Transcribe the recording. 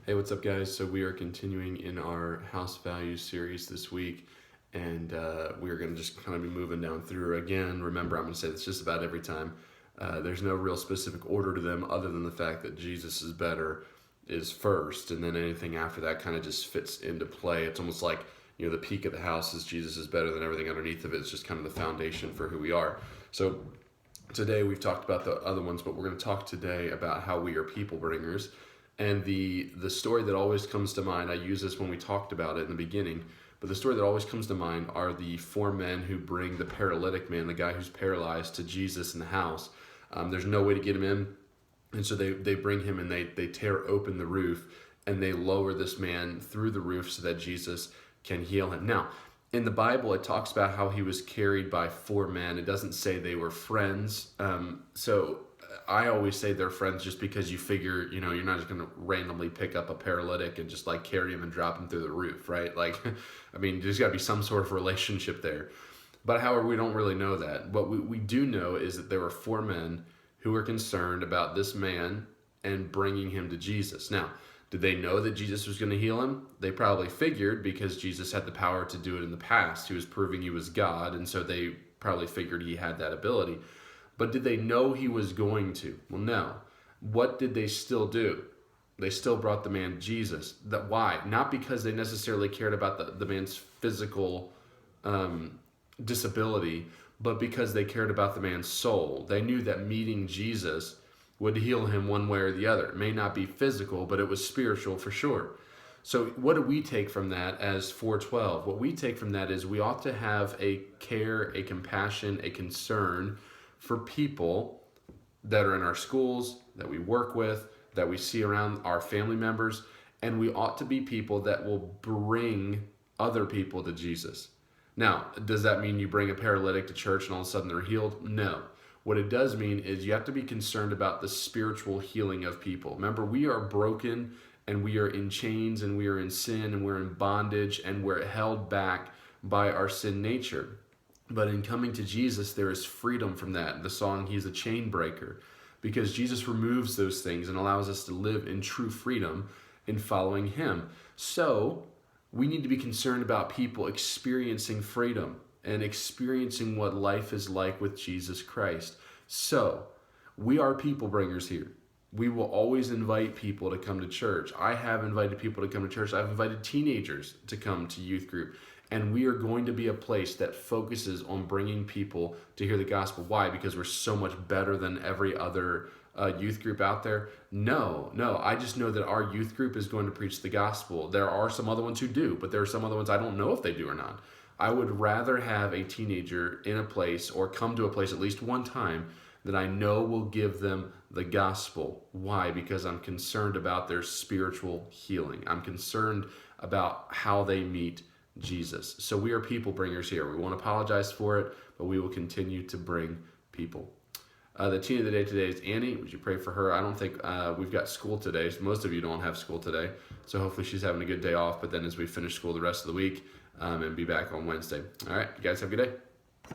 Hey, what's up, guys? So we are continuing in our house values series this week, and we're going to just kind of be moving down through again. Remember, I'm going to say this just about every time. There's no real specific order to them other than the fact that Jesus is better is first, and then anything after that kind of just fits into play. It's almost like, the peak of the house is Jesus is better than everything underneath of it. It's just kind of the foundation for who we are. So today we've talked about the other ones, but we're going to talk today about how we are people bringers. And the story that always comes to mind, I use this when we talked about it in the beginning, but the story that always comes to mind are the four men who bring the paralytic man, the guy who's paralyzed, to Jesus in the house. There's no way to get him in, and so they bring him and they tear open the roof and they lower this man through the roof so that Jesus can heal him. Now, in the Bible, it talks about how he was carried by four men. It doesn't say they were friends. So I always say they're friends just because you figure, you're not just going to randomly pick up a paralytic and just like carry him and drop him through the roof, right? Like, I mean, there's got to be some sort of relationship there. But however, we don't really know that. What we do know is that there were four men who were concerned about this man and bringing him to Jesus. Now, did they know that Jesus was going to heal him? They probably figured because Jesus had the power to do it in the past. He was proving he was God, and so they probably figured he had that ability. But did they know he was going to? Well, no. What did they still do? They still brought the man Jesus. Why? Not because they necessarily cared about the man's physical disability, but because they cared about the man's soul. They knew that meeting Jesus would heal him one way or the other. It may not be physical, but it was spiritual for sure. So what do we take from that as 412? What we take from that is we ought to have a care, a compassion, a concern for people that are in our schools, that we work with, that we see around our family members, and we ought to be people that will bring other people to Jesus. Now, does that mean you bring a paralytic to church and all of a sudden they're healed? No. What it does mean is you have to be concerned about the spiritual healing of people. Remember, we are broken and we are in chains and we are in sin and we're in bondage and we're held back by our sin nature. But in coming to Jesus, there is freedom from that. The song, He's a Chain Breaker, because Jesus removes those things and allows us to live in true freedom in following Him. So we need to be concerned about people experiencing freedom and experiencing what life is like with Jesus Christ. So we are people bringers here. We will always invite people to come to church. I have invited people to come to church. I've invited teenagers to come to youth group. And we are going to be a place that focuses on bringing people to hear the gospel. Why? Because we're so much better than every other youth group out there? No. I just know that our youth group is going to preach the gospel. There are some other ones who do, but there are some other ones I don't know if they do or not. I would rather have a teenager in a place or come to a place at least one time that I know will give them the gospel. Why? Because I'm concerned about their spiritual healing. I'm concerned about how they meet Jesus. So we are people bringers here. We won't apologize for it, but we will continue to bring people. The teen of the day today is Annie. Would you pray for her? I don't think we've got school today. So most of you don't have school today. So hopefully she's having a good day off. But then as we finish school the rest of the week and be back on Wednesday. All right. You guys have a good day.